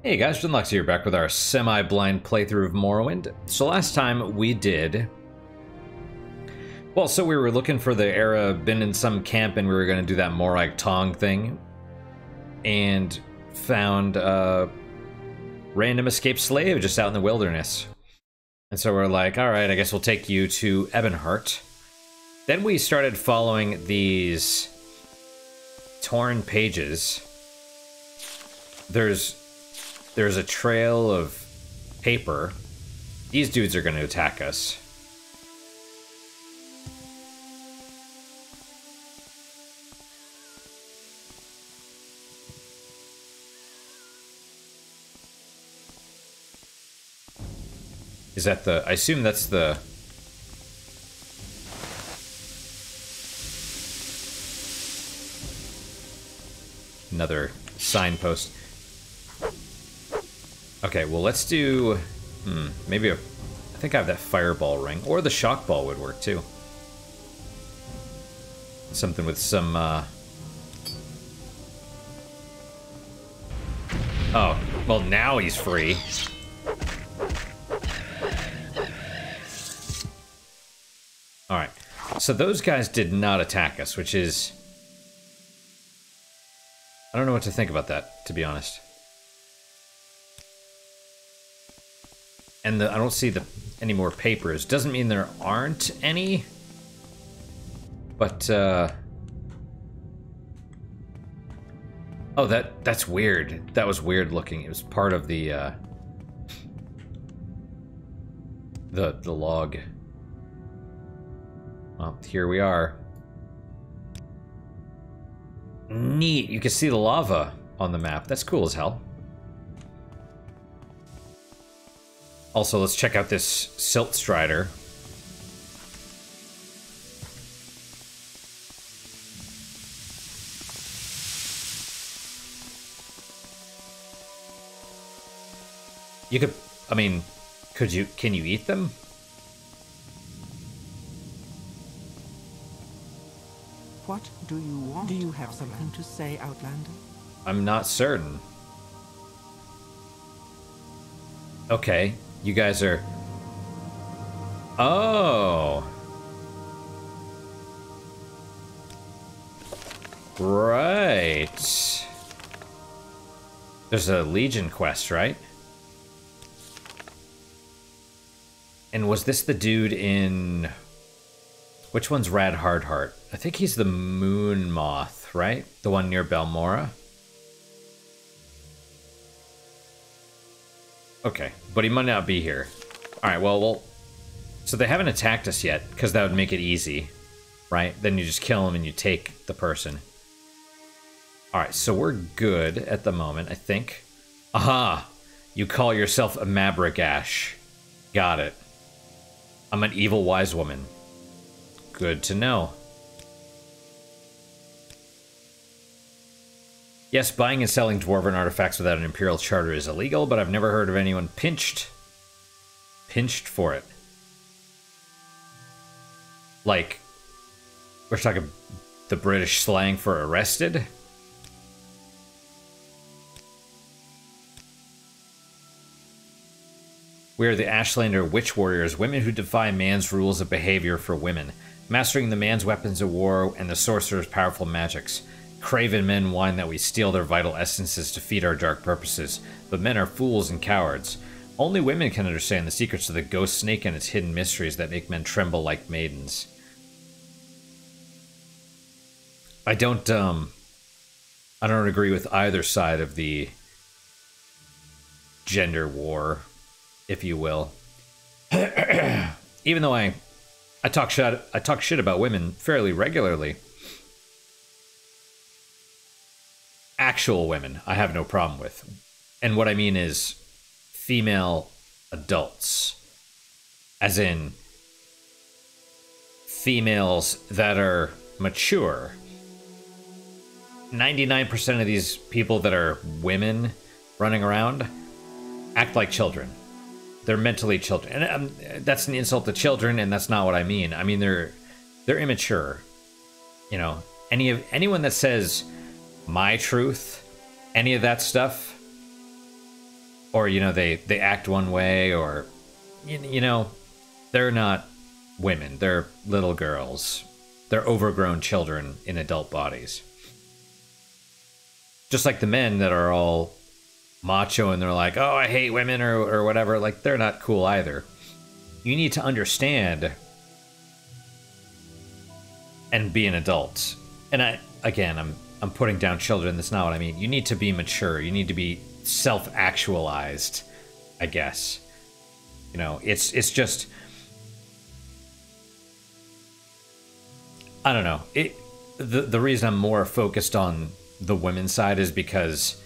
Hey guys, Dunlux here, back with our semi-blind playthrough of Morrowind. So last time we did... Well, so we were looking for the era, been in some camp, and we were going to do that Morag Tong thing. And found a random escaped slave just out in the wilderness. And so we're like, alright, I guess we'll take you to Ebonheart. Then we started following these torn pages. There's a trail of paper. These dudes are going to attack us. Is that the... I assume that's the... Another signpost. Okay, well, let's do... maybe a... I think I have that fireball ring. Or the shock ball would work, too. Something with some, Oh, well, now he's free. Alright. So those guys did not attack us, which is... I don't know what to think about that, to be honest. And I don't see any more papers. Doesn't mean there aren't any. But, oh, that's weird. That was weird looking. It was part of the log. Well, here we are. Neat. You can see the lava on the map. That's cool as hell. Also, let's check out this Silt Strider. You could, I mean, can you eat them? What do you want? Do you have something to say, Outlander? I'm not certain. Okay, you guys are... Oh! Right. There's a Legion quest, right? And was this the dude in... Which one's Rad Hardheart? I think he's the Moon Moth, right? The one near Balmora? Okay, but he might not be here. Alright, well... So they haven't attacked us yet, because that would make it easy, right? Then you just kill him and you take the person. Alright, so we're good at the moment, I think. Aha! You call yourself a Mabragash. Got it. I'm an evil wise woman. Good to know. Yes, buying and selling dwarven artifacts without an imperial charter is illegal, but I've never heard of anyone pinched for it. Like, we're talking the British slang for arrested? We are the Ashlander Witch Warriors, women who defy man's rules of behavior for women, mastering the man's weapons of war and the sorcerer's powerful magics. Craven men whine that we steal their vital essences to feed our dark purposes, but men are fools and cowards. Only women can understand the secrets of the ghost snake and its hidden mysteries that make men tremble like maidens. I don't agree with either side of the gender war, if you will. Even though I talk shit about women fairly regularly. Actual women, I have no problem with. And what I mean is female adults. As in females that are mature. 99% of these people that are women running around act like children. They're mentally children. And that's an insult to children, and that's not what I mean. I mean, they're immature. You know, anyone that says my truth, any of that stuff, or you know, they act one way, or you know, they're not women, they're little girls, they're overgrown children in adult bodies. Just like the men that are all macho and they're like, oh, I hate women, or whatever, like, they're not cool either. You need to understand and be an adult. And I'm putting down children, that's not what I mean. You need to be mature, you need to be self-actualized, I guess. You know, it's just, I don't know. The reason I'm more focused on the women's side is because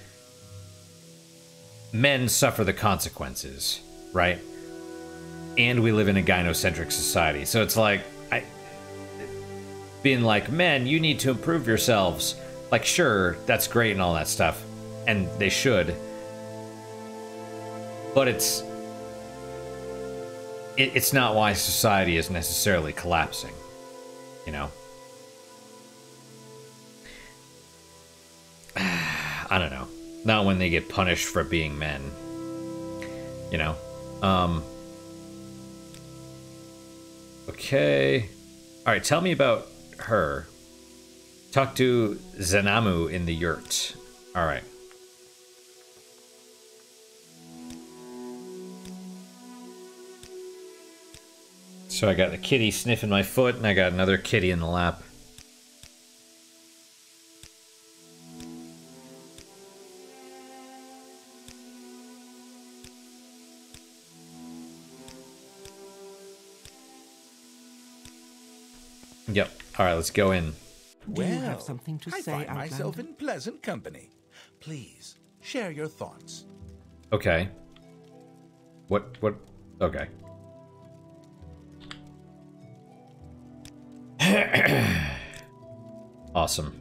men suffer the consequences, right? And we live in a gynocentric society. So it's like, being like, men, you need to improve yourselves. Like, sure, that's great and all that stuff. And they should. But it's not why society is necessarily collapsing, you know? I don't know. Not when they get punished for being men, you know? Okay. Alright, tell me about her. Talk to Zenamu in the yurt. Alright. So I got the kitty sniffing my foot, and I got another kitty in the lap. Yep. All right, let's go in. Do you have something to I say, find Outlander? myself in pleasant company. Please, share your thoughts. Okay. What? Okay. Awesome.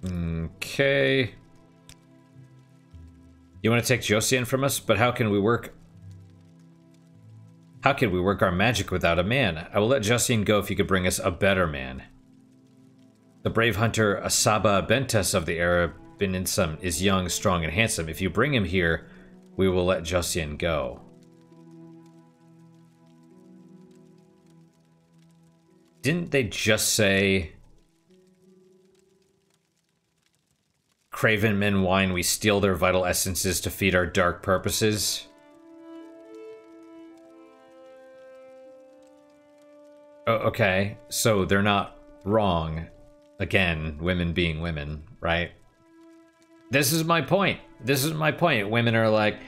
Okay. You want to take Josian from us? But how can we work? How can we work our magic without a man? I will let Josian go if you could bring us a better man. The brave hunter Asaba Bentes of the Arab Beninsum is young, strong, and handsome. If you bring him here, we will let Josian go. Didn't they just say, craven men whine, we steal their vital essences to feed our dark purposes? Oh, okay, so they're not wrong. Again, women being women, right? This is my point. This is my point. Women are like,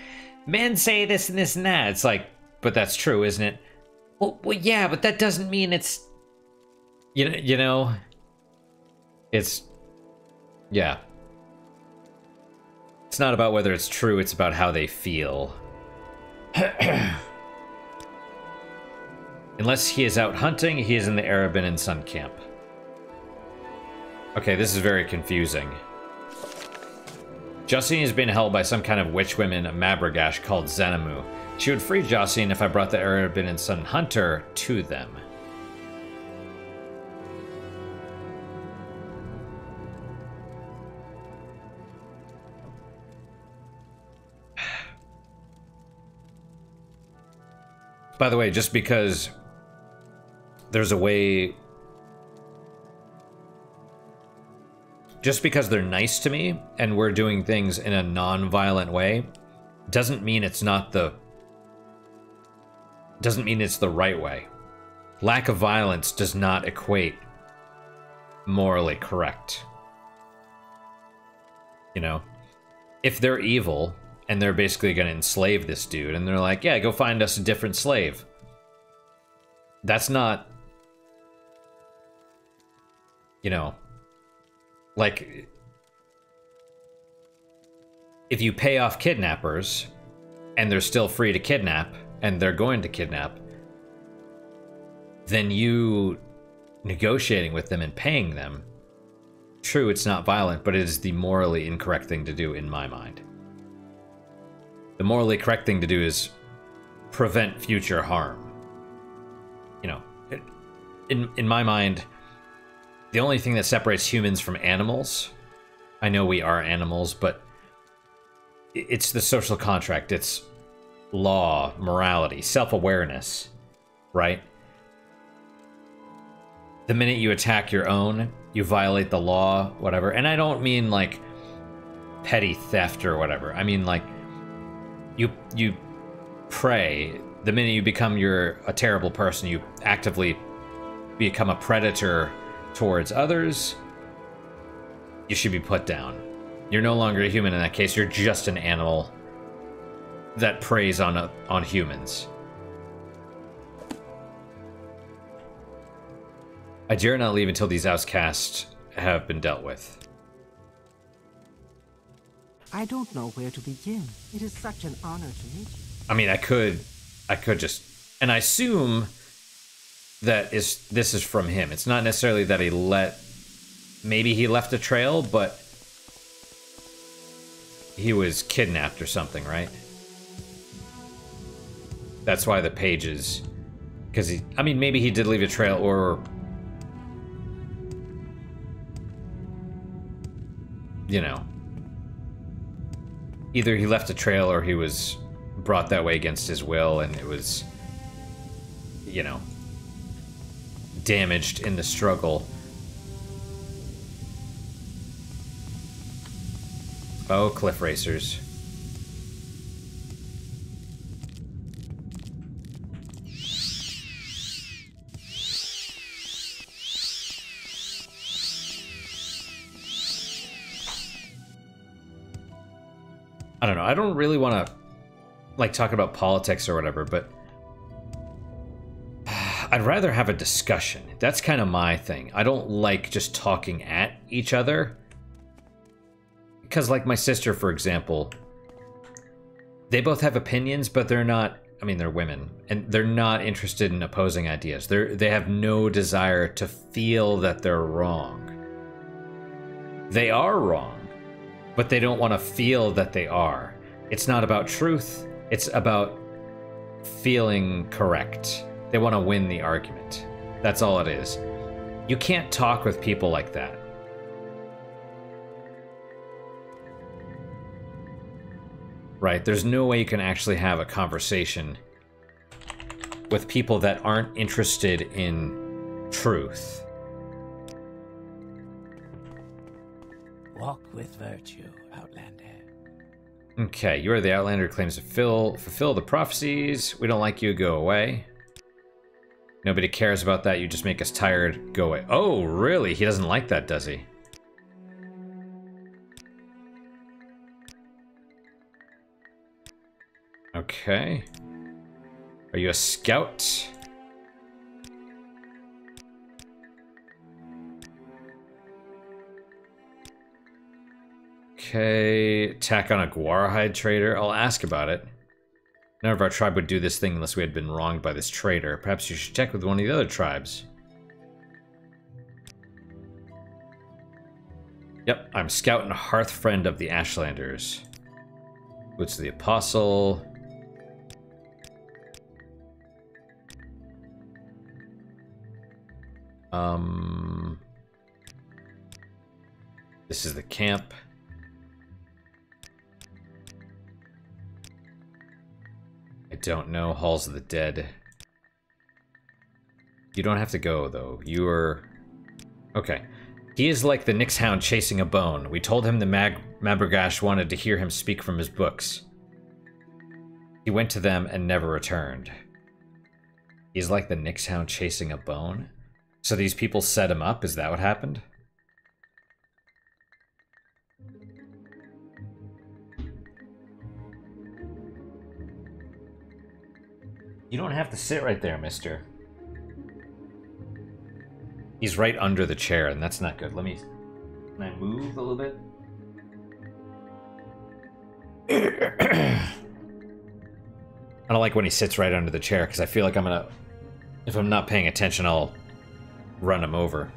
men say this and this and that. It's like, but that's true, isn't it? Well, yeah, but that doesn't mean it's, you know, it's, yeah. It's not about whether it's true, it's about how they feel. Unless he is out hunting, he is in the Arabin and Sun camp. Okay, this is very confusing. Josian is being held by some kind of witch woman Mabragash called Zenamu. She would free Josian if I brought the Arabin and Sun hunter to them. By the way, just because there's a way... Just because they're nice to me, and we're doing things in a non-violent way, doesn't mean it's not the... Doesn't mean it's the right way. Lack of violence does not equate morally correct. You know? If they're evil, and they're basically gonna enslave this dude, and they're like, yeah, go find us a different slave. That's not... You know... Like, if you pay off kidnappers, and they're still free to kidnap, and they're going to kidnap, then you negotiating with them and paying them, true, it's not violent, but it is the morally incorrect thing to do in my mind. The morally correct thing to do is prevent future harm. You know, in my mind, the only thing that separates humans from animals, I know we are animals, but it's the social contract. It's law, morality, self-awareness, right? The minute you attack your own, you violate the law, whatever. And I don't mean like petty theft or whatever. I mean like you prey. The minute you become a terrible person, you actively become a predator towards others, you should be put down. You're no longer a human in that case. You're just an animal that preys on humans. I dare not leave until these outcasts have been dealt with. I don't know where to begin. It is such an honor to meet you. I mean, I could just, and I assume that this is from him. It's not necessarily that maybe he left a trail, but he was kidnapped or something, right? That's why the pages, because I mean, maybe he did leave a trail, or, you know, either he left a trail or he was brought that way against his will, and it was, you know, damaged in the struggle. Oh, cliff racers. I don't know. I don't really want to like talk about politics or whatever, but I'd rather have a discussion. That's kind of my thing. I don't like just talking at each other. Because like my sister, for example, they both have opinions, but they're not, I mean, they're women, and they're not interested in opposing ideas. They have no desire to feel that they're wrong. They are wrong, but they don't want to feel that they are. It's not about truth. It's about feeling correct. They want to win the argument. That's all it is. You can't talk with people like that. Right? There's no way you can actually have a conversation with people that aren't interested in truth. Walk with virtue, Outlander. Okay, you are the Outlander who claims to fulfill the prophecies. We don't like you, go away. Nobody cares about that, you just make us tired, go away. Oh, really? He doesn't like that, does he? Okay. Are you a scout? Okay, attack on a Guarahide trader. I'll ask about it. None of our tribe would do this thing unless we had been wronged by this trader. Perhaps you should check with one of the other tribes. Yep, I'm scout and hearth friend of the Ashlanders. Boots of the Apostle. This is the camp. I don't know. Halls of the Dead. You don't have to go, though. You are... Okay. He is like the Nyx Hound chasing a bone. We told him the Mabragash wanted to hear him speak from his books. He went to them and never returned. He's like the Nyx Hound chasing a bone? So these people set him up? Is that what happened? You don't have to sit right there, mister. He's right under the chair, and that's not good. Can I move a little bit? I don't like when he sits right under the chair, because I feel like if I'm not paying attention, I'll run him over.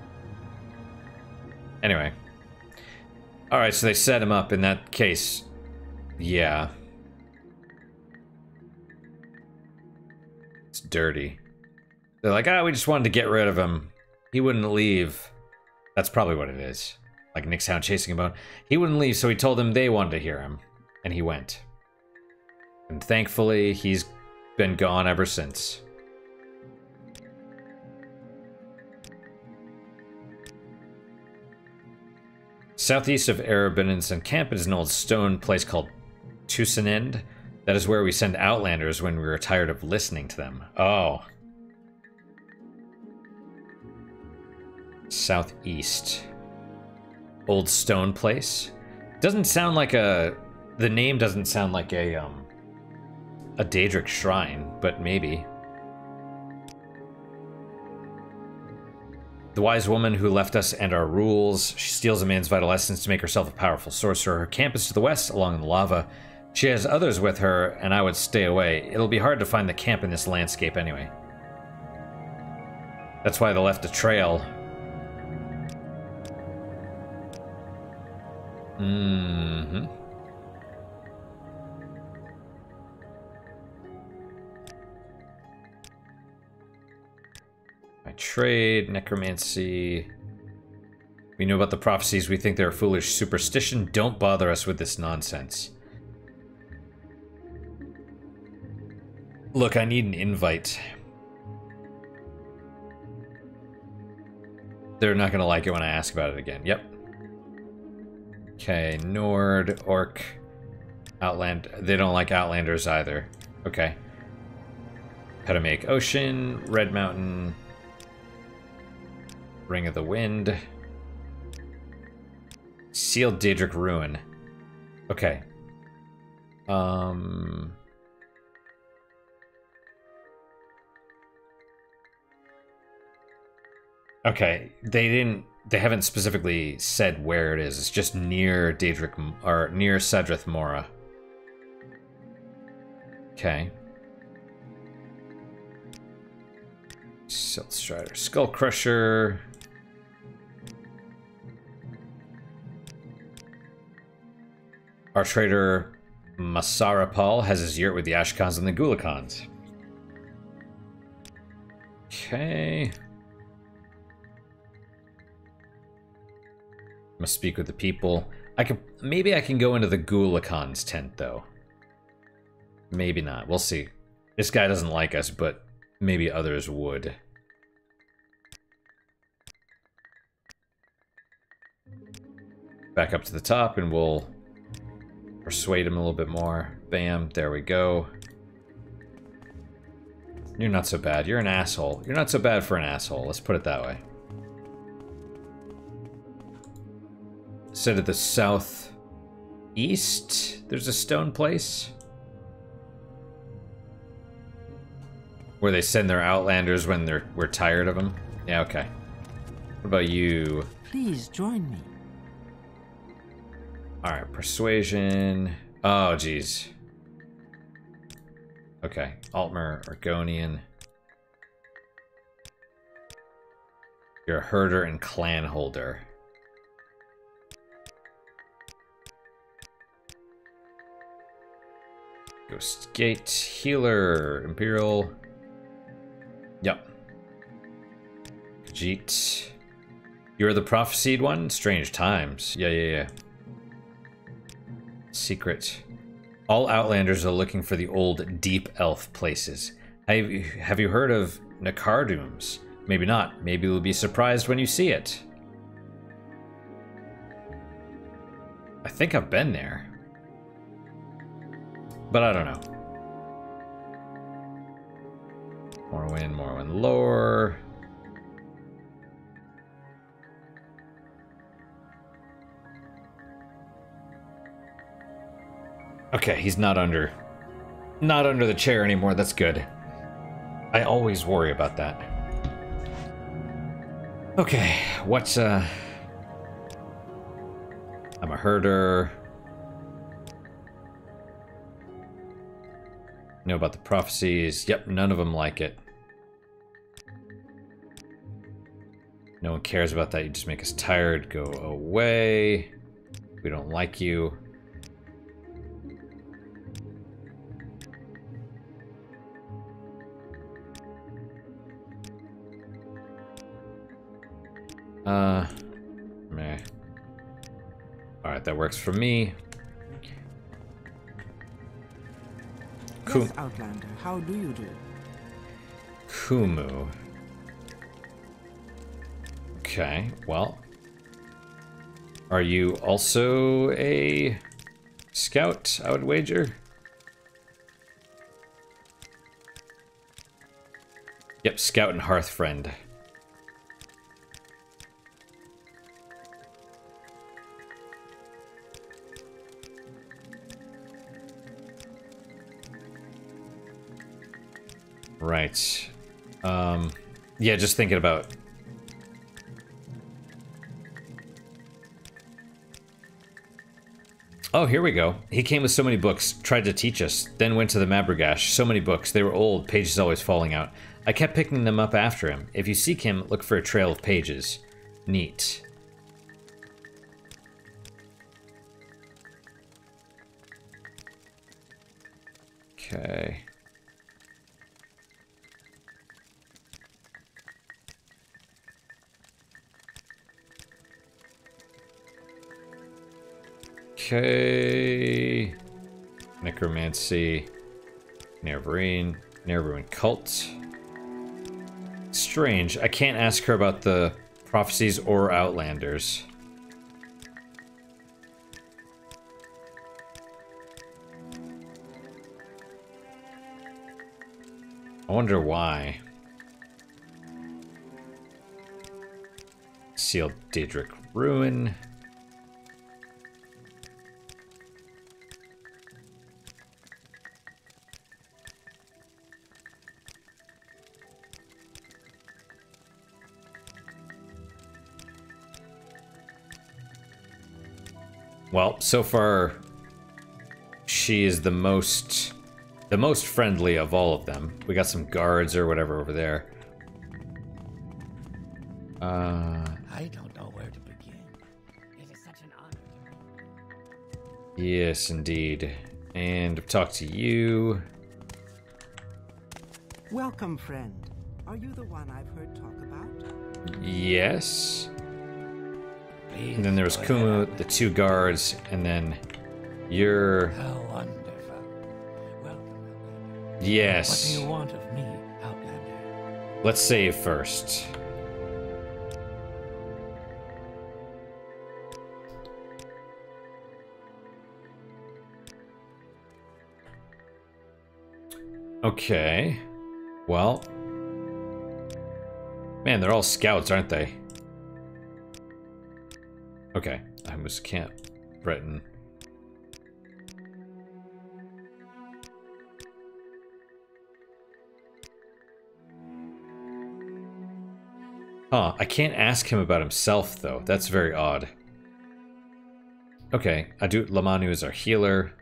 Anyway. Alright, so they set him up in that case. Yeah. It's dirty. They're like, we just wanted to get rid of him. He wouldn't leave. That's probably what it is. Like Nick's hound chasing him out. He wouldn't leave, so he told them they wanted to hear him. And he went. And thankfully, he's been gone ever since. Southeast of Erebin's encampment is an old stone place called Tusenend. That is where we send outlanders when we are tired of listening to them. Oh. Southeast. Old stone place. Doesn't sound like a... The name doesn't sound like a Daedric shrine, but maybe. The wise woman who left us and our rules. She steals a man's vital essence to make herself a powerful sorcerer. Her camp is to the west, along the lava. She has others with her, and I would stay away. It'll be hard to find the camp in this landscape anyway. That's why they left a trail. Mm-hmm. My trade, necromancy. We know about the prophecies. We think they're a foolish superstition. Don't bother us with this nonsense. Look, I need an invite. They're not gonna like it when I ask about it again. Yep. Okay, Nord, Orc, Outland. They don't like Outlanders either. Okay. How to make Ocean, Red Mountain, Ring of the Wind, Sealed Daedric Ruin. Okay. Okay, they haven't specifically said where it is. It's just near Daedric, or near Sedrith Mora. Okay. Silt Strider, Skull Crusher. Our trader Masarapal has his yurt with the Ashkans and the Gulakans. Okay. Must speak with the people. Maybe I can go into the Gulakan's tent though. Maybe not. We'll see. This guy doesn't like us, but maybe others would. Back up to the top and we'll persuade him a little bit more. Bam, there we go. You're not so bad. You're an asshole. You're not so bad for an asshole. Let's put it that way. Said at the southeast, there's a stone place where they send their outlanders when we're tired of them. Yeah, okay. What about you? Please join me. All right, persuasion. Oh, geez. Okay, Altmer, Argonian. You're a herder and clan holder. Ghost Gate, Healer, Imperial. Yep. Khajiit. You're the prophesied one? Strange times. Yeah. Secret. All Outlanders are looking for the old deep elf places. Have you heard of Nakardums? Maybe not. Maybe you'll be surprised when you see it. I think I've been there. But I don't know. Morrowind lore. Okay, he's not under the chair anymore. That's good. I always worry about that. Okay, what's I'm a herder. Know about the prophecies. Yep, none of them like it. No one cares about that. You just make us tired. Go away. We don't like you. Meh. Alright, that works for me. Yes, Outlander, how do you do? Kumu. Okay, well. Are you also a scout, I would wager? Yep, scout and hearth friend. Right. Yeah, just thinking about... Oh, here we go. He came with so many books, tried to teach us, then went to the Mabragash. So many books. They were old, pages always falling out. I kept picking them up after him. If you seek him, look for a trail of pages. Neat. Okay. Okay. Necromancy. Nerevarine. Nerevarine cult. Strange. I can't ask her about the prophecies or Outlanders. I wonder why. Sealed Daedric Ruin. Well, so far, she is the most friendly of all of them. We got some guards or whatever over there. I don't know where to begin. It is such an honor. Yes, indeed. And I've talked to you. Welcome, friend. Are you the one I've heard talk about? Yes. Please And then there was go Kumu, ahead. the two guards, and then you're... How wonderful. Welcome, Outlander. What Yes. do you want of me, Outlander? Let's save first. Okay. Well. Man, they're all scouts, aren't they? Okay. I almost can't. Breton. Huh, I can't ask him about himself, though. That's very odd. Okay, Lamanu is our healer.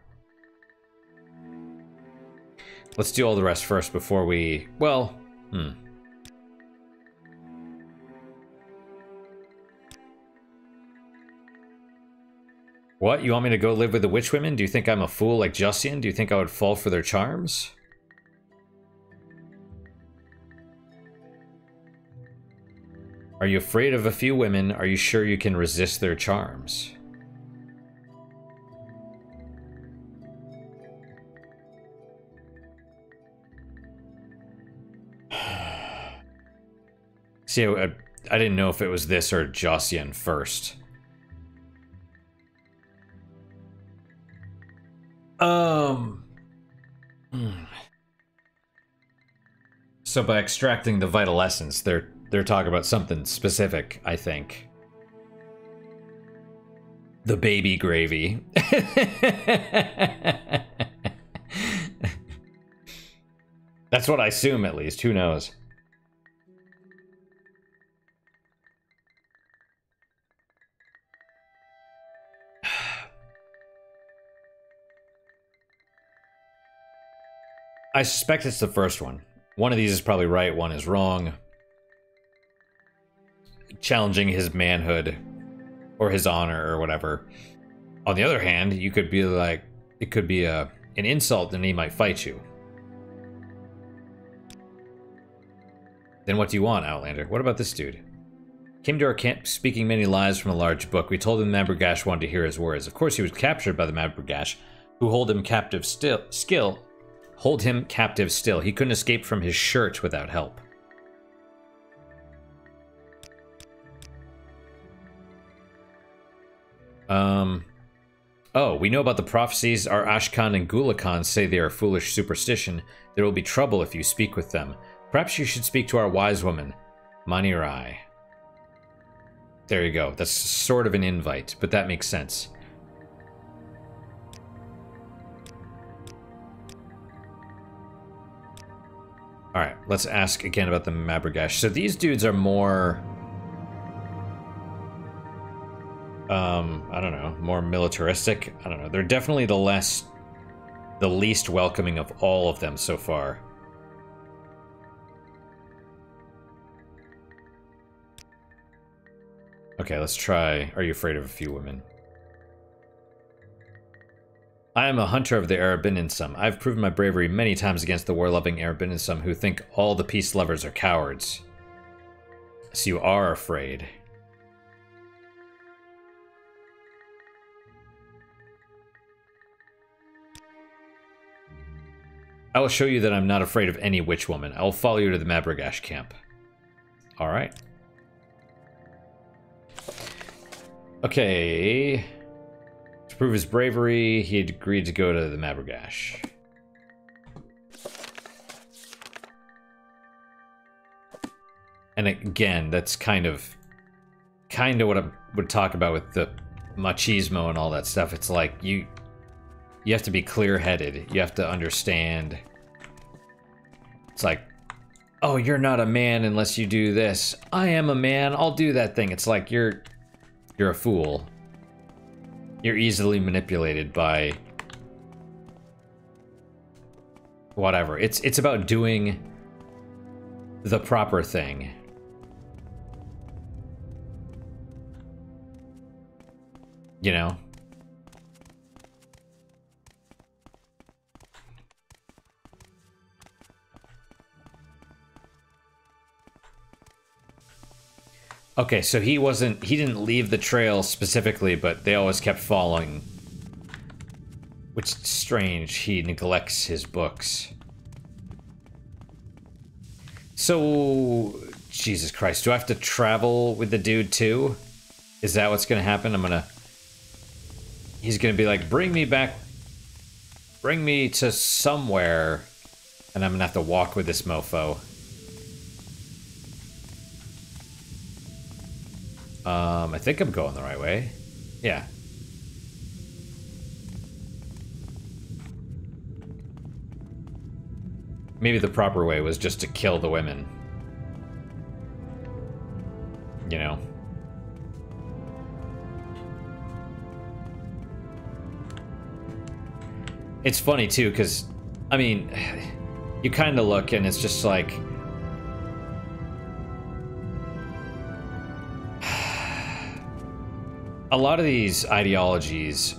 Let's do all the rest first before we... Well, What? You want me to go live with the witch women? Do you think I'm a fool like Justian? Do you think I would fall for their charms? Are you afraid of a few women? Are you sure you can resist their charms? See, I didn't know if it was this or Jossian first. So by extracting the vital essence, they're talking about something specific, I think. The baby gravy. That's what I assume, at least. Who knows? I suspect it's the first one. One of these is probably right, one is wrong. Challenging his manhood or his honor or whatever. On the other hand, you could be like, it could be an insult and he might fight you. Then what do you want, Outlander? What about this dude? Came to our camp speaking many lies from a large book. We told him Mabbergash wanted to hear his words. Of course, he was captured by the Mabbergash, who hold him captive still. Hold him captive still. He couldn't escape from his shirt without help. Oh, we know about the prophecies. Our Ashkan and Gulakan say they are foolish superstition. There will be trouble if you speak with them. Perhaps you should speak to our wise woman, Manirai. There you go. That's sort of an invite, but that makes sense. Alright, let's ask again about the Mabbergash. So these dudes are more... I don't know, more militaristic? I don't know. They're definitely the least welcoming of all of them so far. Okay, let's try. Are you afraid of a few women? I am a hunter of the Arabininsum. I've proven my bravery many times against the war-loving Arabininsum who think all the peace lovers are cowards. So you are afraid. I will show you that I'm not afraid of any witch woman. I will follow you to the Mabbergash camp. Alright. Okay. To prove his bravery, he had agreed to go to the Mabbergash. And again, that's kind of what I would talk about with the machismo and all that stuff. It's like you have to be clear-headed. You have to understand. It's like, oh, you're not a man unless you do this. I am a man. I'll do that thing. It's like you're a fool. You're easily manipulated by whatever. It's about doing the proper thing. You know? Okay, so he didn't leave the trail specifically, but they always kept following. Which is strange, he neglects his books. So, Jesus Christ, do I have to travel with the dude too? Is that what's gonna happen? He's gonna be like, bring me to somewhere, and I'm gonna have to walk with this mofo. I think I'm going the right way. Yeah. Maybe the proper way was just to kill the women. You know? It's funny too, because, I mean, you kind of look and it's just like... A lot of these ideologies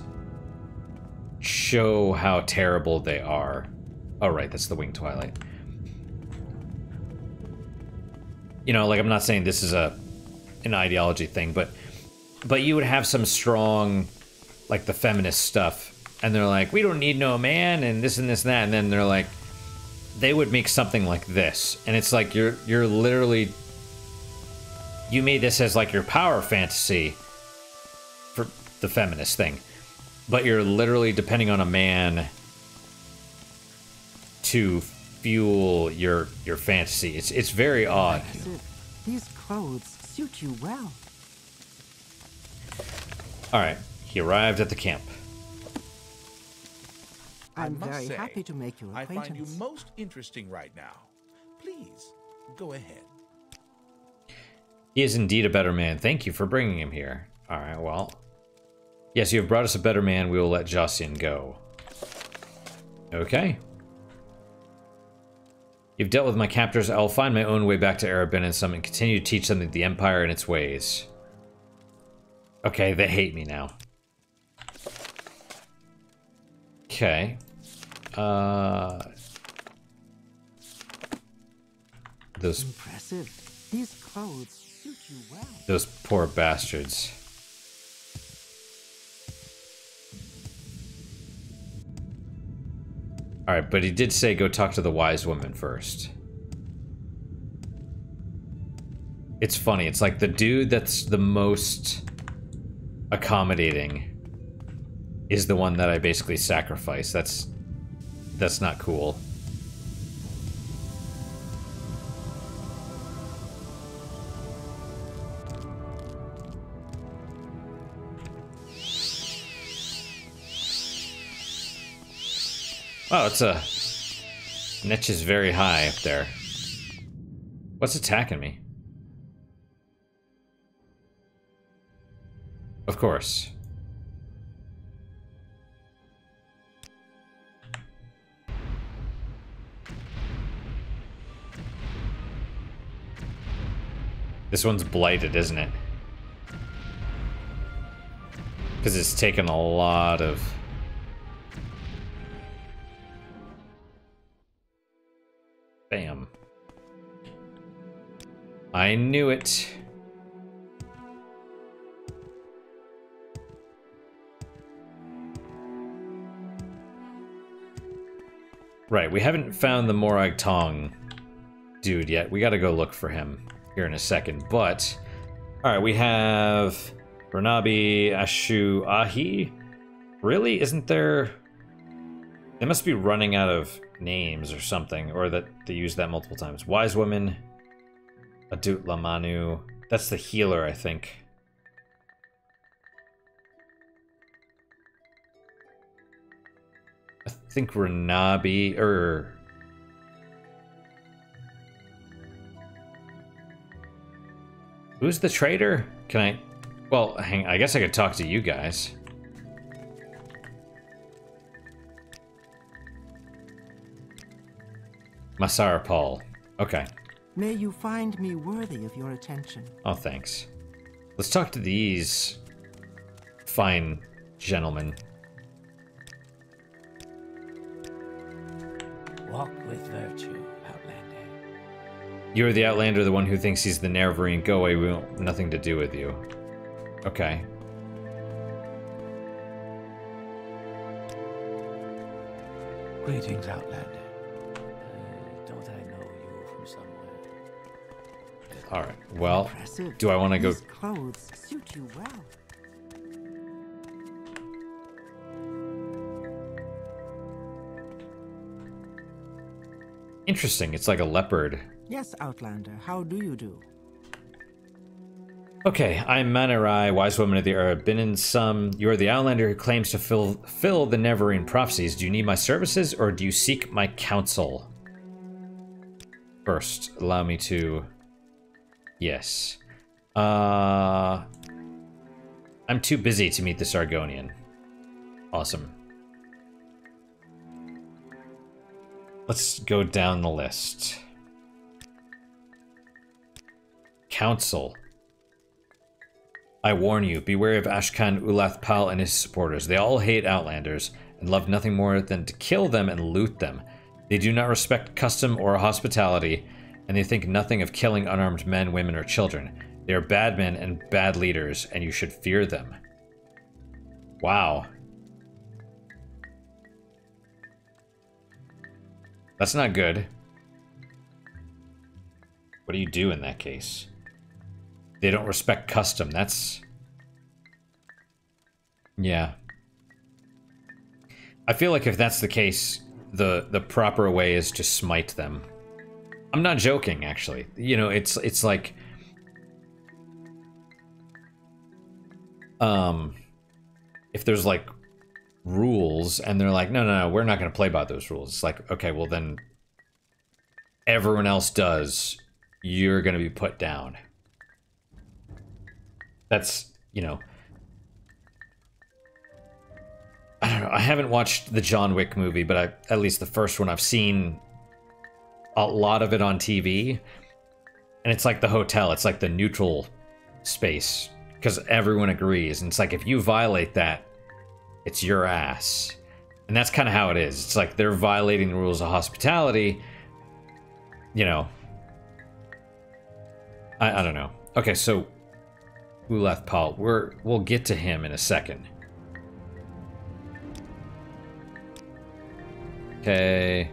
show how terrible they are. Oh, right, that's the Winged Twilight. You know, like, I'm not saying this is an ideology thing, but you would have some strong, like, the feminist stuff, and they're like, we don't need no man, and this and this and that, and then they're like, they would make something like this, and it's like, you're literally, you made this as, like, your power fantasy for the feminist thing, but you're literally depending on a man to fuel your fantasy. It's very odd. These clothes suit you well. All right, he arrived at the camp. I'm very happy to make your acquaintance. I find you most interesting right now. Please, go ahead. He is indeed a better man. Thank you for bringing him here. All right, well. Yes, you have brought us a better man. We will let Josian go. Okay. You've dealt with my captors. I'll find my own way back to Arabininsum and continue to teach them the Empire and its ways. Okay, they hate me now. Okay. Those impressive. These clothes suit you well. Those poor bastards. Alright, but he did say go talk to the wise woman first. It's funny, it's like the dude that's the most accommodating is the one that I basically sacrifice. That's not cool. Wow, it's a niche is very high up there. What's attacking me? Of course. This one's blighted, isn't it? Because it's taken a lot of... Bam. I knew it. Right, we haven't found the Morag Tong dude yet. We gotta go look for him here in a second, but... Alright, we have... Bernabe, Ashu, Ahi? Really? Isn't there... They must be running out of names or something, or that they use that multiple times. Wise Woman, Adut Lamanu. That's the healer, I think. I think Renabi, or... Who's the trader? Can I... Well, I guess I could talk to you guys. Masar Paul. Okay. May you find me worthy of your attention. Oh, thanks. Let's talk to these fine gentlemen. Walk with virtue, Outlander. You're the Outlander, the one who thinks he's the Nerevarine. Go away, we want nothing to do with you. Okay. Greetings, Outlander. Don't I know you from somewhere? Alright, well, Impressive. do I want to go... These clothes suit you well. Interesting, it's like a leopard. Yes, Outlander, how do you do? Okay, I'm Manerai, wise woman of the Arab Binnen Sum. You are the Outlander who claims to fill the Neverine prophecies. Do you need my services, or do you seek my counsel? First, allow me to... Yes. I'm too busy to meet the Sargonian. Awesome. Let's go down the list. Counsel. I warn you, beware of Ashkan Ulath Pal and his supporters. They all hate Outlanders and love nothing more than to kill them and loot them. They do not respect custom or hospitality, and they think nothing of killing unarmed men, women, or children. They are bad men and bad leaders, and you should fear them. Wow. That's not good. What do you do in that case? They don't respect custom. That's... Yeah. I feel like if that's the case, the proper way is to smite them. I'm not joking, actually. You know, it's like... If there's, like, rules, and they're like, no, we're not going to play by those rules. It's like, okay, well then... Everyone else does. You're going to be put down. That's, you know... I don't know, I haven't watched the John Wick movie, but at least the first one, I've seen a lot of it on TV. And it's like the hotel, it's like the neutral space. Because everyone agrees, and it's like, if you violate that, it's your ass. And that's kind of how it is. It's like they're violating the rules of hospitality. You know. I don't know. Okay, so Uleth Paul, we'll get to him in a second. Okay.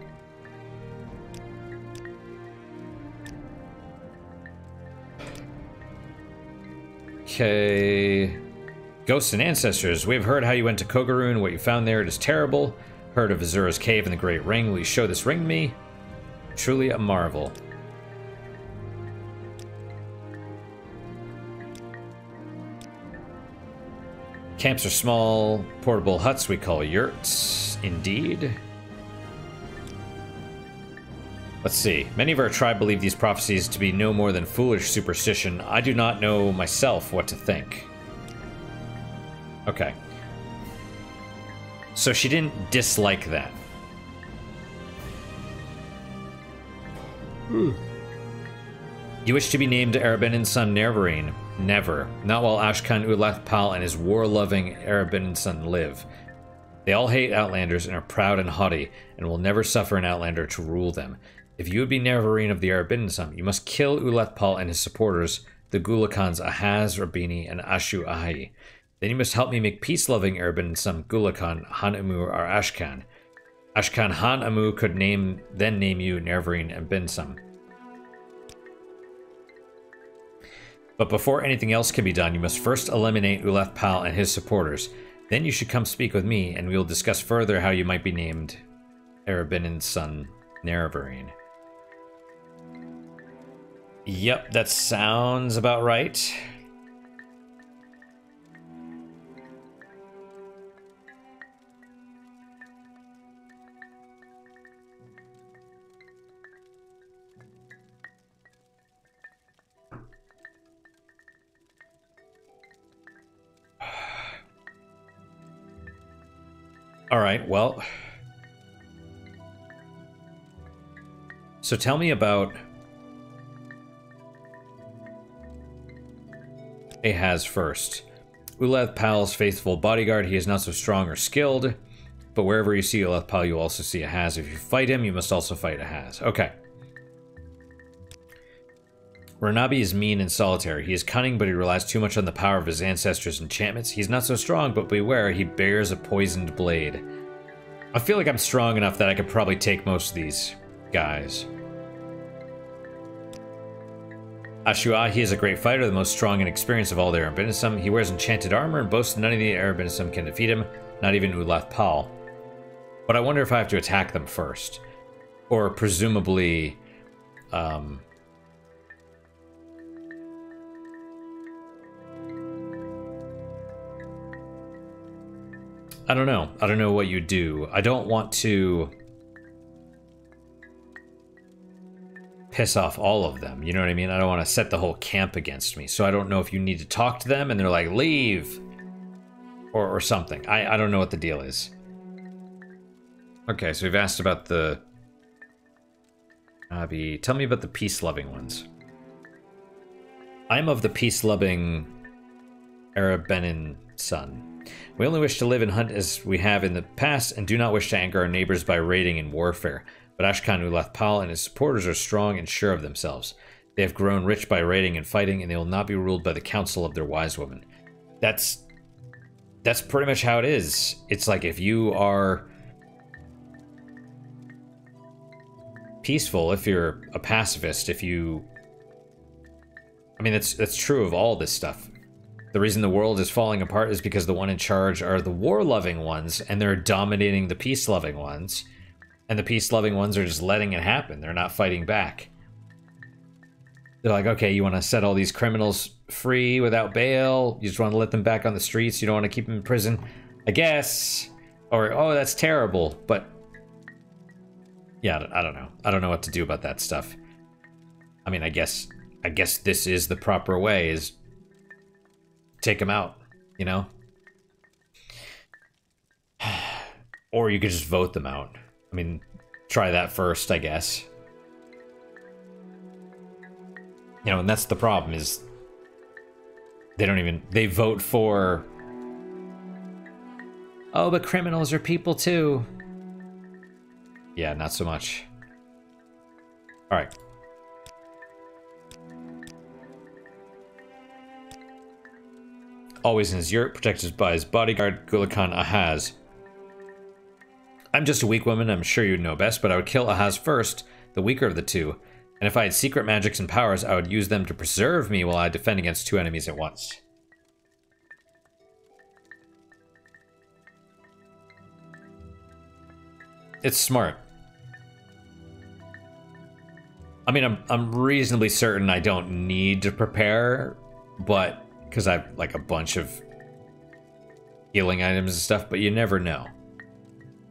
Okay. Ghosts and Ancestors. We've heard how you went to Kogaroon, what you found there. It is terrible. Heard of Azura's Cave and the Great Ring. Will you show this ring to me? Truly a marvel. Camps are small, portable huts we call yurts. Indeed. Let's see. Many of our tribe believe these prophecies to be no more than foolish superstition. I do not know myself what to think. Okay. So she didn't dislike that. You wish to be named Arabinin's son Neverine? Never. Not while Ashkan Ulethpal and his war-loving Arabinin son live. They all hate Outlanders and are proud and haughty, and will never suffer an Outlander to rule them. If you would be Neverine of the Arabinin son, you must kill Ulethpal and his supporters, the Gulakans Ahaz, Rabini, and Ashu Ahi. Then you must help me make peace-loving Arabinin son Gulakan, Han Amu, or Ashkan. Ashkan Han Amu could then name you Neverine and Binsum. But before anything else can be done, you must first eliminate Ulethpal and his supporters. Then you should come speak with me, and we will discuss further how you might be named Arabinin's son Neverine. Yep, that sounds about right. All right, well. So tell me about Ahaz first. Ulethpal's faithful bodyguard. He is not so strong or skilled, but wherever you see Ulethpal, you also see Ahaz. If you fight him, you must also fight Ahaz. Okay. Ranabi is mean and solitary. He is cunning, but he relies too much on the power of his ancestors' enchantments. He's not so strong, but beware, he bears a poisoned blade. I feel like I'm strong enough that I could probably take most of these guys. Ashuahi is a great fighter, the most strong and experienced of all the Arabinisum. He wears enchanted armor and boasts none of the Arabinisum can defeat him, not even Ulethpal. But I wonder if I have to attack them first. Or presumably, I don't know. I don't know what you do. I don't want to piss off all of them. You know what I mean? I don't want to set the whole camp against me. So I don't know if you need to talk to them and they're like, leave! Or something. I don't know what the deal is. Okay, so we've asked about the Abi. Tell me about the peace-loving ones. I'm of the peace-loving Arabenin son. We only wish to live and hunt as we have in the past, and do not wish to anger our neighbors by raiding and warfare. But Ashkan Ulethpal and his supporters are strong and sure of themselves. They have grown rich by raiding and fighting, and they will not be ruled by the counsel of their wise women. That's pretty much how it is. It's like if you are peaceful, if you're a pacifist, if you... I mean, that's true of all this stuff. The reason the world is falling apart is because the one in charge are the war-loving ones, and they're dominating the peace-loving ones. And the peace-loving ones are just letting it happen. They're not fighting back. They're like, okay, you want to set all these criminals free without bail? You just want to let them back on the streets? You don't want to keep them in prison? I guess. Or, oh, that's terrible. But, yeah, I don't know. I don't know what to do about that stuff. I mean, I guess this is the proper way, is take them out, you know? Or you could just vote them out. I mean, try that first, I guess. You know, and that's the problem, is they vote for, oh, but criminals are people too. Yeah, not so much. All right. always in his yurt, protected by his bodyguard, Gulakan Ahaz. I'm just a weak woman, I'm sure you'd know best, but I would kill Ahaz first, the weaker of the two. And if I had secret magics and powers, I would use them to preserve me while I defend against two enemies at once. It's smart. I mean, I'm reasonably certain I don't need to prepare, but because I have like a bunch of healing items and stuff, but you never know.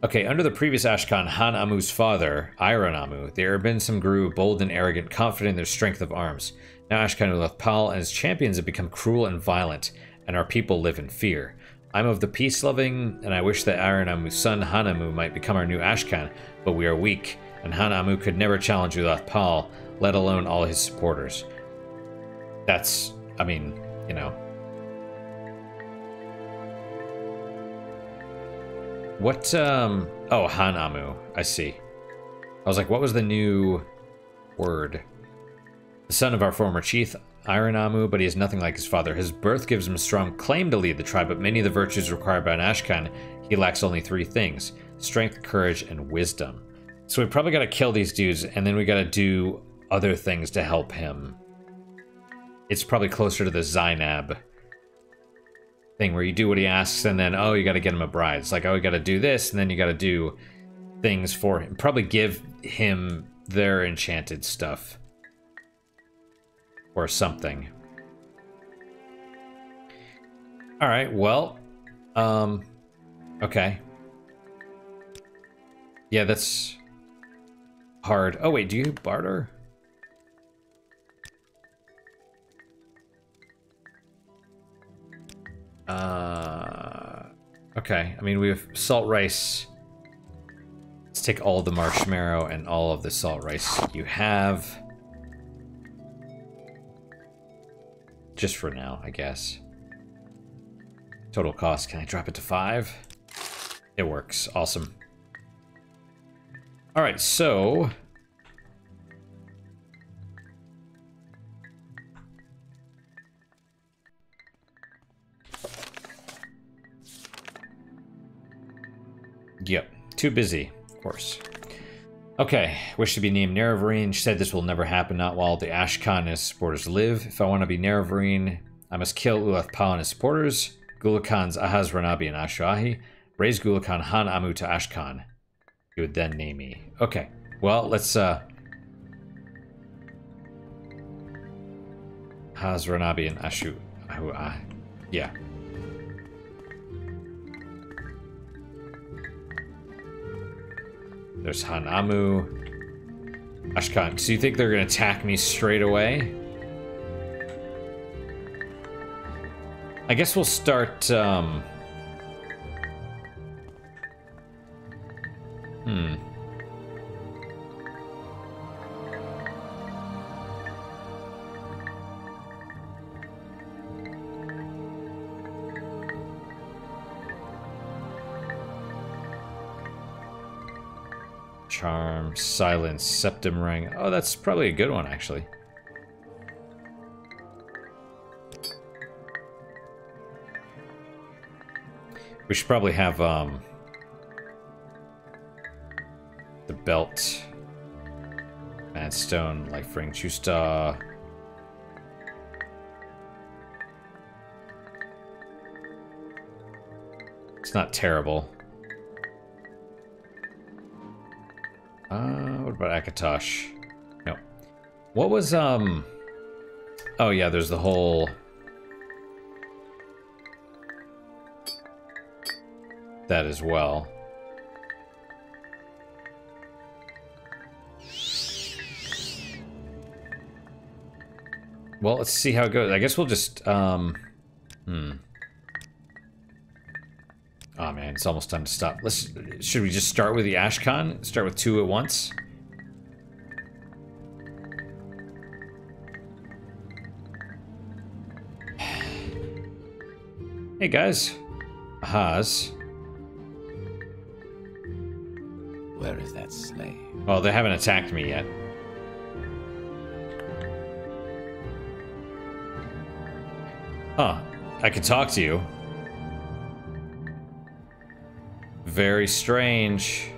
Okay, under the previous Ashkan, Han Amu's father, Iron Amu, the Urbansum grew bold and arrogant, confident in their strength of arms. Now Ashkan Ulathpal and his champions have become cruel and violent, and our people live in fear. I'm of the peace-loving, and I wish that Iron Amu's son, Hanamu, might become our new Ashkan, but we are weak, and Hanamu could never challenge Ulathpal, let alone all his supporters. That's, I mean, you know. What, oh, Hanamu, I see. I was like, what was the new word? The son of our former chief, Iron Amu, but he is nothing like his father. His birth gives him a strong claim to lead the tribe, but many of the virtues required by an Ashkan, he lacks only 3 things: strength, courage, and wisdom. So we probably gotta kill these dudes, and then we gotta do other things to help him. It's probably closer to the Zainab thing, where you do what he asks, and then, oh, you gotta get him a bride. It's like, oh, you gotta do this, and then you gotta do things for him. Probably give him their enchanted stuff. Or something. Alright, well. Okay. Yeah, that's hard. Oh, wait, do you barter? Okay, I mean, we have salt rice. Let's take all the marshmallow and all of the salt rice you have. Just for now, I guess. Total cost, can I drop it to 5? It works, awesome. Alright, so... Yep, too busy, of course. Okay, wish to be named Nerevarine. She said this will never happen, not while the Ashkan and his supporters live. If I want to be Nerevarine, I must kill Ulathpal and his supporters, Gulakhan's Ahaz Ranabi and Ashuahi, raise Gulakhan Han Amu to Ashkan. He would then name me. Okay, well, let's, Ahaz Ranabi and Ashu... yeah. There's Hanamu. Ashkan. So you think they're going to attack me straight away? I guess we'll start, Charm, Silence, Septum Ring. Oh, that's probably a good one, actually. We should probably have, the belt. Madstone, Life Ring, Chusta. It's not terrible. What about Akatosh? No. What was, oh yeah, there's the whole... that as well. Well, let's see how it goes. I guess we'll just, Oh man, it's almost time to stop. Should we just start with the Ashkan? Start with 2 at once? Hey guys. Ahaz. Where is that slave? Well, they haven't attacked me yet. Huh. I could talk to you. Very strange.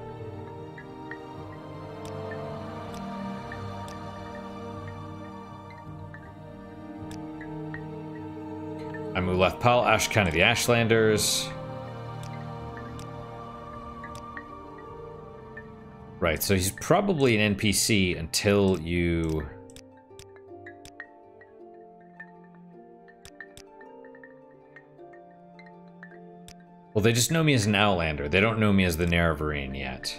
I'm Uleth Pal, Ashkan of the Ashlanders. Right, so he's probably an NPC until you... Well, they just know me as an Outlander. They don't know me as the Nerevarine yet.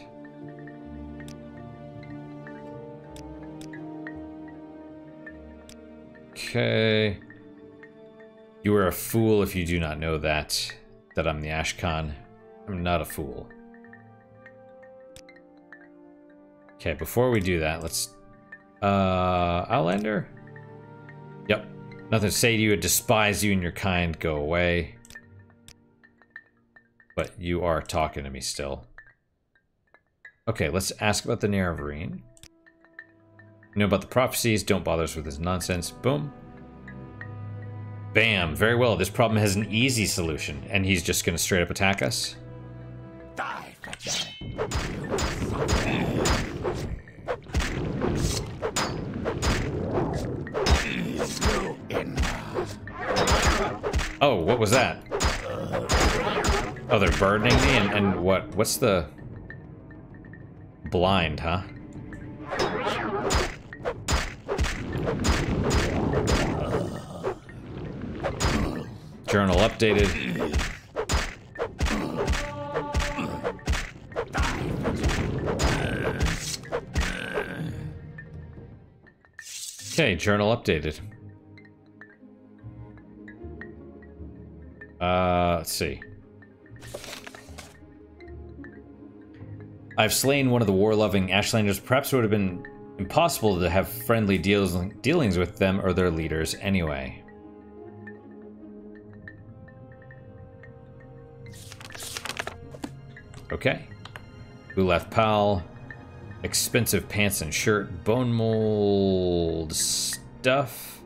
Okay. You are a fool if you do not know that I'm the Ashkan. I'm not a fool. Okay, before we do that, let's... Outlander? Yep. Nothing to say to you. I despise you and your kind. Go away. But you are talking to me still. Okay, let's ask about the Nerevarine. Know about the prophecies. Don't bother us with this nonsense. Boom. Bam. Very well. This problem has an easy solution. And he's just going to straight up attack us? Die, Fletcher. Oh, what was that? Oh, they're burdening me? And what? What's the... Blind, huh? Journal updated. Okay, journal updated. Let's see. I've slain one of the war-loving Ashlanders. Perhaps it would have been impossible to have friendly dealings with them or their leaders anyway. Okay. Uleth Pal. Expensive pants and shirt. Bone mold stuff.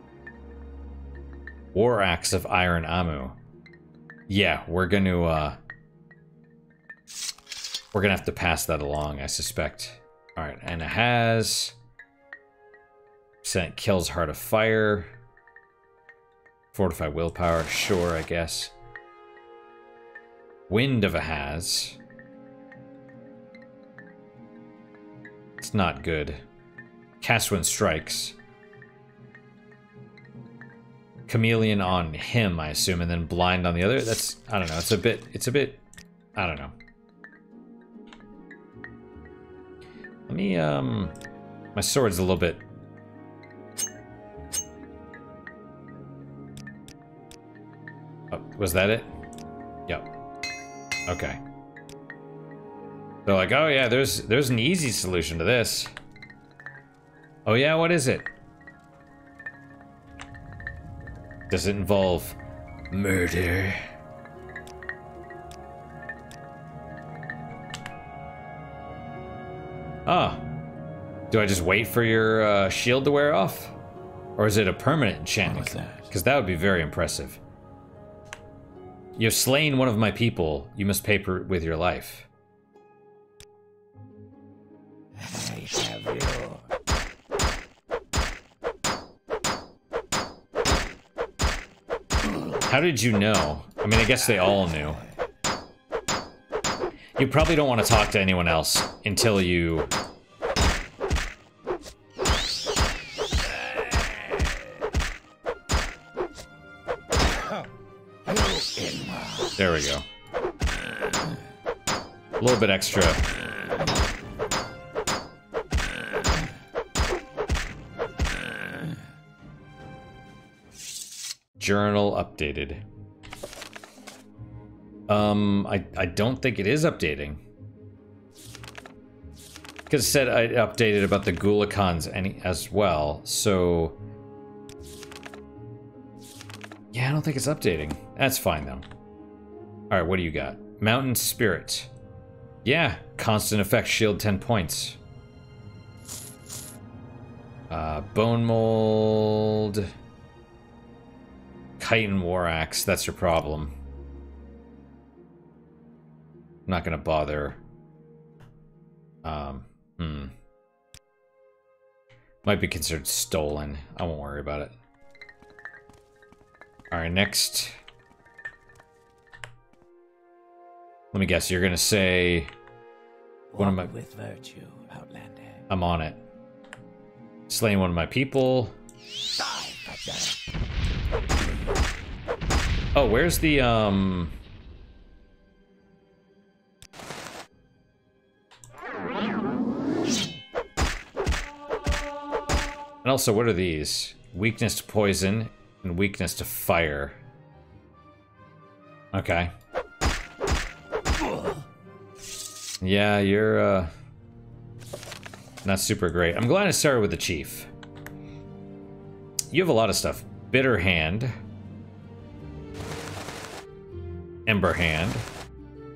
War axe of iron Amu. Yeah, we're gonna have to pass that along, I suspect. Alright, and it has... Percent kills Heart of Fire. Fortify willpower, sure, I guess. Wind of a has. It's not good. Cast when strikes. Chameleon on him, I assume, and then blind on the other. That's, I don't know, it's a bit, I don't know. Let me, my sword's a little bit... Oh, was that it? Yep. Okay. They're like, oh yeah, there's an easy solution to this. Oh yeah, what is it? Does it involve murder? Ah. Do I just wait for your shield to wear off? Or is it a permanent enchantment? Because that would be very impressive. You have slain one of my people. You must pay with your life. I have you. How did you know? I mean, I guess they all knew. You probably don't want to talk to anyone else until you... There we go. A little bit extra. Journal updated. I don't think it is updating. Because it said I updated about the Gulakans as well, so... Yeah, I don't think it's updating. That's fine, though. Alright, what do you got? Mountain Spirit. Yeah, constant effect, shield 10 points. Bone Mold... Kite and War Axe, that's your problem. I'm not gonna bother. Might be considered stolen. I won't worry about it. Alright, next. Let me guess, you're gonna say... One of my... with virtue, Outlander. I'm on it. Slaying one of my people. Oh, where's the, And also, what are these? Weakness to poison and weakness to fire. Okay. Yeah, you're, not super great. I'm glad I started with the chief. You have a lot of stuff. Bitter Hand. Ember Hand.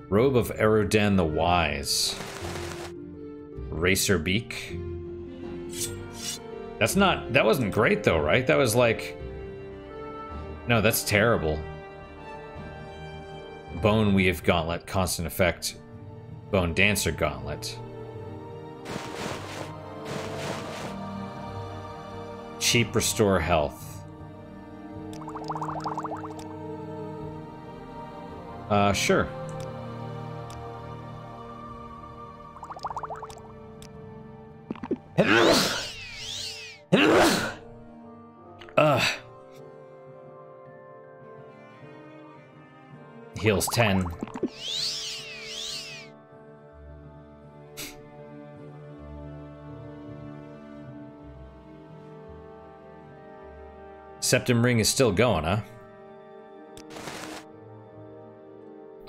Robe of Erodan the Wise. Racer Beak. That's not... That wasn't great, though, right? That was like... No, that's terrible. Bone Weave Gauntlet. Constant effect. Bone Dancer Gauntlet. Cheap Restore Health. Sure. Heals 10. Septum Ring is still going, huh?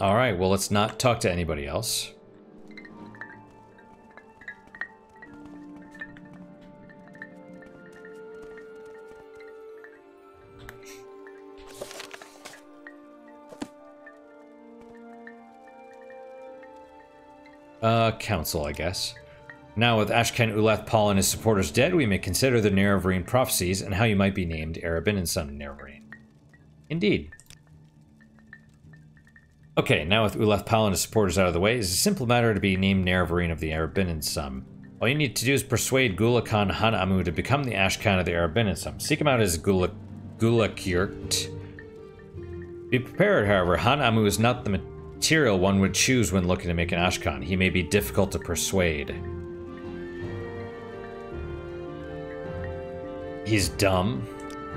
Alright, well, let's not talk to anybody else. Council, I guess. Now, with Ashken Ulath Paul and his supporters dead, we may consider the Nerevarine prophecies and how you might be named Arabin and son of Nerevarine. Indeed. Okay, now with Ulath Pal and his supporters out of the way, it's a simple matter to be named Nerevarine of the Arabin Sum. All you need to do is persuade Gula Khan Han Amu to become the Ashkan of the Arabin Sum. Seek him out as Gula Kyurt. Be prepared, however, Han Amu is not the material one would choose when looking to make an Ashkan. He may be difficult to persuade. He's dumb.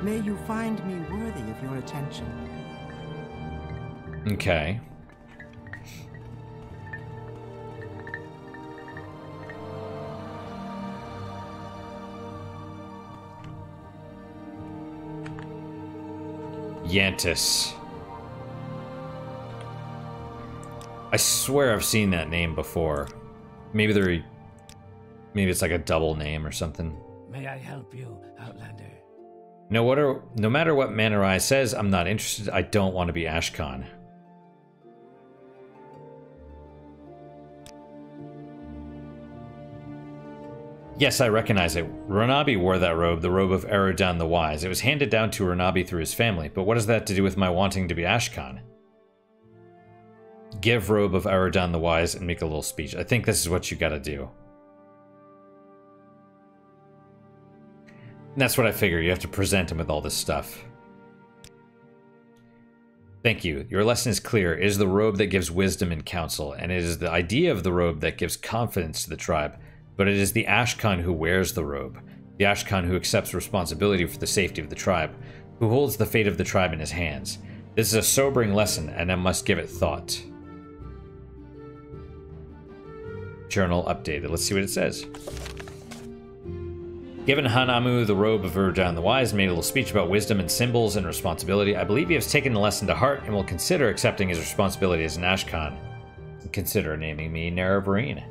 May you find me worthy of your attention. Okay. Yantis. I swear I've seen that name before. Maybe it's like a double name or something. May I help you, Outlander? No matter what Manorai says, I'm not interested. I don't want to be Ashkan. Yes, I recognize it. Ranabi wore that robe, the robe of Erodan the Wise. It was handed down to Ranabi through his family, but what has that to do with my wanting to be Ashkan? Give robe of Erodan the Wise and make a little speech. I think this is what you gotta do. And that's what I figure. You have to present him with all this stuff. Thank you. Your lesson is clear. It is the robe that gives wisdom and counsel, and it is the idea of the robe that gives confidence to the tribe. But it is the Ashkan who wears the robe, the Ashkan who accepts responsibility for the safety of the tribe, who holds the fate of the tribe in his hands. This is a sobering lesson, and I must give it thought. Journal updated. Let's see what it says. Given Hanamu the robe of Erodan the Wise, made a little speech about wisdom and symbols and responsibility. I believe he has taken the lesson to heart and will consider accepting his responsibility as an Ashkan. And consider naming me Nerevarine.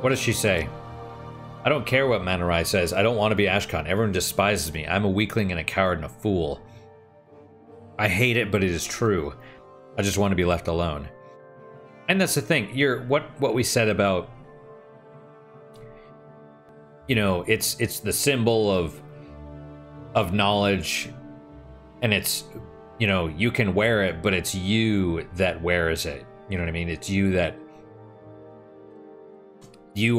What does she say? I don't care what Manorai says. I don't want to be Ashkan. Everyone despises me. I'm a weakling and a coward and a fool. I hate it, but it is true. I just want to be left alone. And that's the thing. What we said about, you know, it's the symbol of knowledge, and it's, you know, you can wear it, but it's you that wears it. You know what I mean? It's you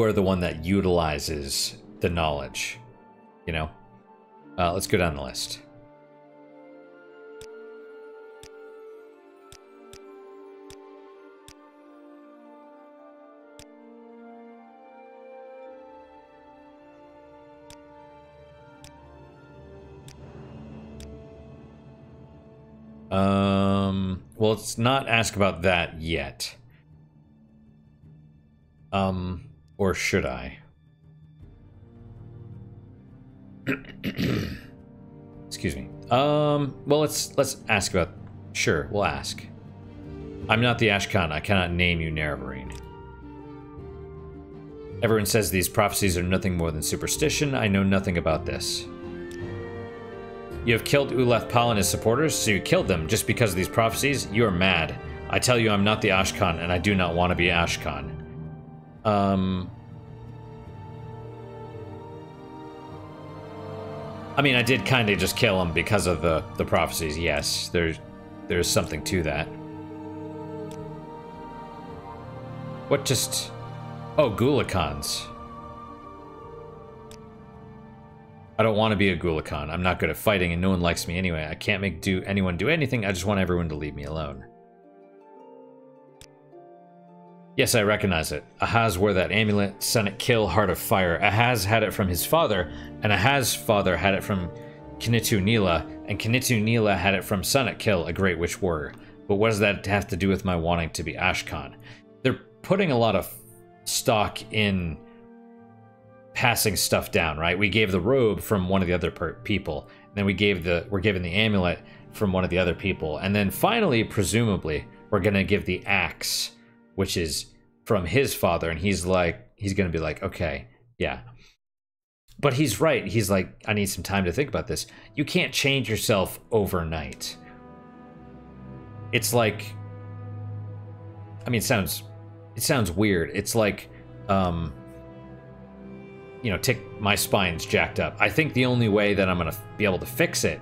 are the one that utilizes the knowledge, you know? Let's go down the list. Well, let's not ask about that yet. Or should I? Excuse me. Well, let's ask about. Sure, we'll ask. I'm not the Ashkan. I cannot name you Nerevarine. Everyone says these prophecies are nothing more than superstition. I know nothing about this. You have killed Uleth-Pal and his supporters, so you killed them just because of these prophecies? You are mad. I tell you I'm not the Ashkan, and I do not want to be Ashkan. I mean, I did kind of just kill him because of the prophecies, yes. There's something to that. What just... Oh, Gulakans. I don't want to be a Gulakan. I'm not good at fighting and no one likes me anyway. I can't make anyone do anything. I just want everyone to leave me alone. Yes, I recognize it. Ahaz wore that amulet. Senate kill, Heart of Fire. Ahaz had it from his father, and Ahaz's father had it from Knitu-Nila, and Knitu-Nila had it from Senate kill, a great witch warrior. But what does that have to do with my wanting to be Ashkan? They're putting a lot of stock in passing stuff down, right? We gave the robe from one of the other people, and then we're given the amulet from one of the other people, and then finally, presumably, we're gonna give the axe, which is from his father, and he's gonna be like, okay, yeah. But he's right. He's like, I need some time to think about this. You can't change yourself overnight. It's like, I mean, it sounds weird. It's like, you know, my spine's jacked up. I think the only way that I'm going to be able to fix it,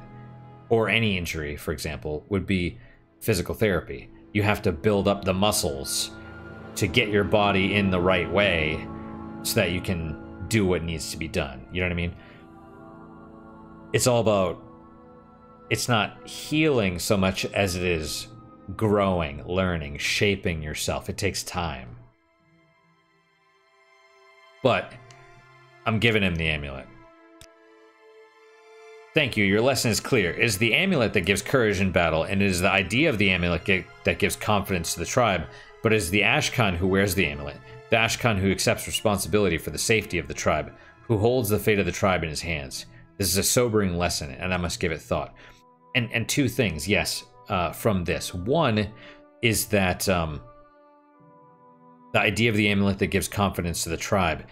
or any injury, for example, would be physical therapy. You have to build up the muscles to get your body in the right way so that you can do what needs to be done. You know what I mean? It's all about, it's not healing so much as it is growing, learning, shaping yourself. It takes time. But I'm giving him the amulet. Thank you, your lesson is clear. It is the amulet that gives courage in battle, and it is the idea of the amulet that gives confidence to the tribe, but it is the Ashkan who wears the amulet, the Ashkan who accepts responsibility for the safety of the tribe, who holds the fate of the tribe in his hands. This is a sobering lesson, and I must give it thought. And two things, yes, from this. One is that the idea of the amulet that gives confidence to the tribe.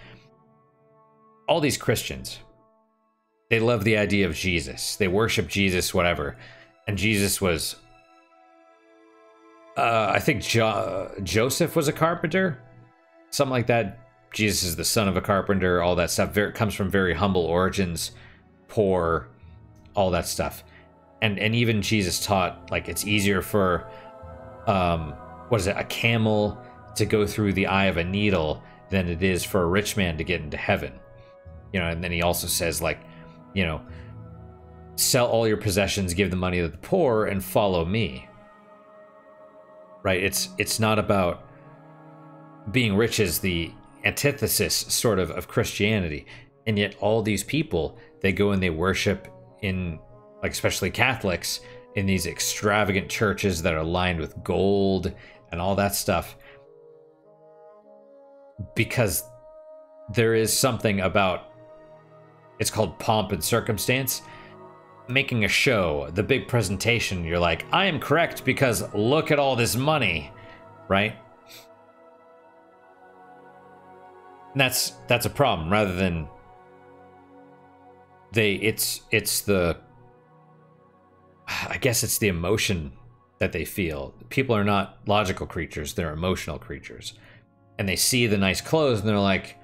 All these Christians, they love the idea of Jesus. They worship Jesus, whatever. And Jesus was, I think Joseph was a carpenter, something like that. Jesus is the son of a carpenter, all that stuff. Comes from very humble origins, poor, all that stuff. And even Jesus taught, like, it's easier for, a camel to go through the eye of a needle than it is for a rich man to get into heaven. You know, and then he also says, like, you know, sell all your possessions, give the money to the poor, and follow me. Right? It's not about being rich as the antithesis, sort of Christianity. And yet all these people, they go and they worship in, like, especially Catholics, in these extravagant churches that are lined with gold and all that stuff. Because there is something about, it's called pomp and circumstance, making a show, the big presentation. You're like, I am correct because look at all this money, right? And that's a problem. Rather than it's the, I guess it's the emotion that they feel. People are not logical creatures, they're emotional creatures. And they see the nice clothes and they're like,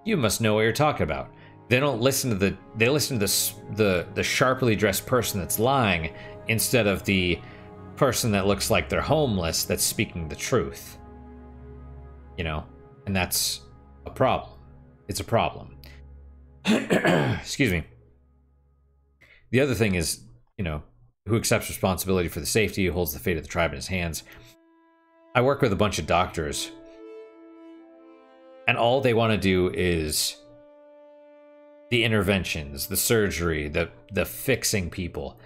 you must know what you're talking about. They don't listen to they listen to the sharply dressed person that's lying instead of the person that looks like they're homeless that's speaking the truth. You know, and that's a problem. It's a problem. Excuse me. The other thing is, you know, who accepts responsibility for the safety, who holds the fate of the tribe in his hands. I work with a bunch of doctors, and all they want to do is the interventions, the surgery, the fixing people.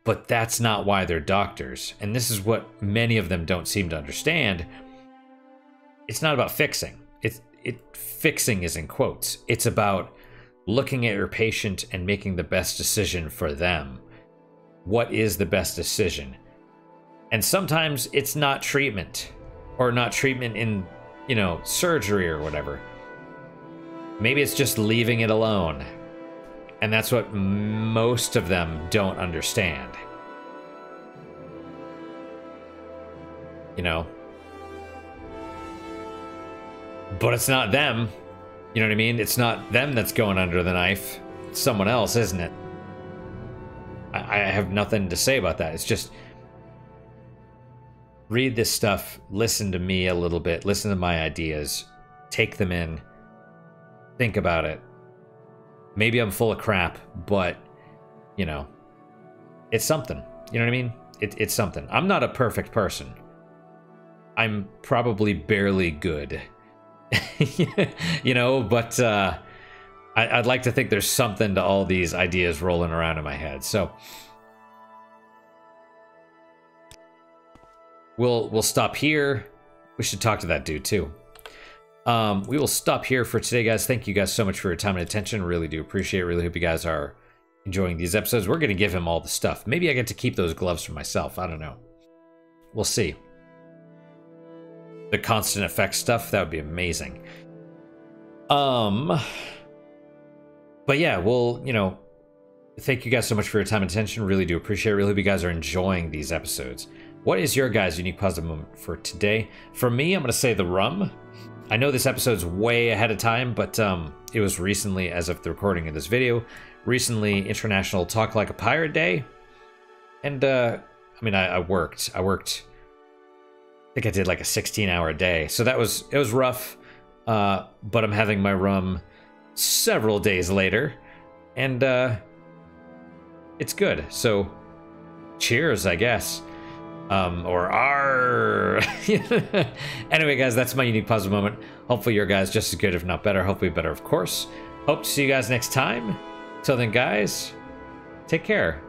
But that's not why they're doctors. And this is what many of them don't seem to understand. It's not about fixing. Fixing is in quotes. It's about looking at your patient and making the best decision for them. What is the best decision? And sometimes it's not treatment, or not treatment in, you know, surgery or whatever. Maybe it's just leaving it alone. And that's what most of them don't understand. You know? But it's not them. You know what I mean? It's not them that's going under the knife. It's someone else, isn't it? I have nothing to say about that. It's just, read this stuff, listen to me a little bit, listen to my ideas, take them in, think about it. Maybe I'm full of crap, but, you know, it's something. You know what I mean? It's something. I'm not a perfect person. I'm probably barely good. You know, but I'd like to think there's something to all these ideas rolling around in my head. So we'll stop here. We should talk to that dude too. We will stop here for today, guys. Thank you guys so much for your time and attention. Really do appreciate it. Really hope you guys are enjoying these episodes. We're going to give him all the stuff. Maybe I get to keep those gloves for myself. I don't know. We'll see. The constant effects stuff, that would be amazing. But yeah, well, you know, thank you guys so much for your time and attention. Really do appreciate it. Really hope you guys are enjoying these episodes. What is your guys' unique positive moment for today? For me, I'm going to say the rum. I know this episode's way ahead of time, but it was recently, as of the recording of this video, recently International Talk Like a Pirate Day. And, I mean, I worked. I think I did like a 16-hour day. So it was rough, but I'm having my rum several days later, and it's good. So cheers, I guess. Or R. Anyway, guys, that's my unique positive moment. Hopefully your guys just as good, if not better. Hopefully better, of course. Hope to see you guys next time. Till then, guys, take care.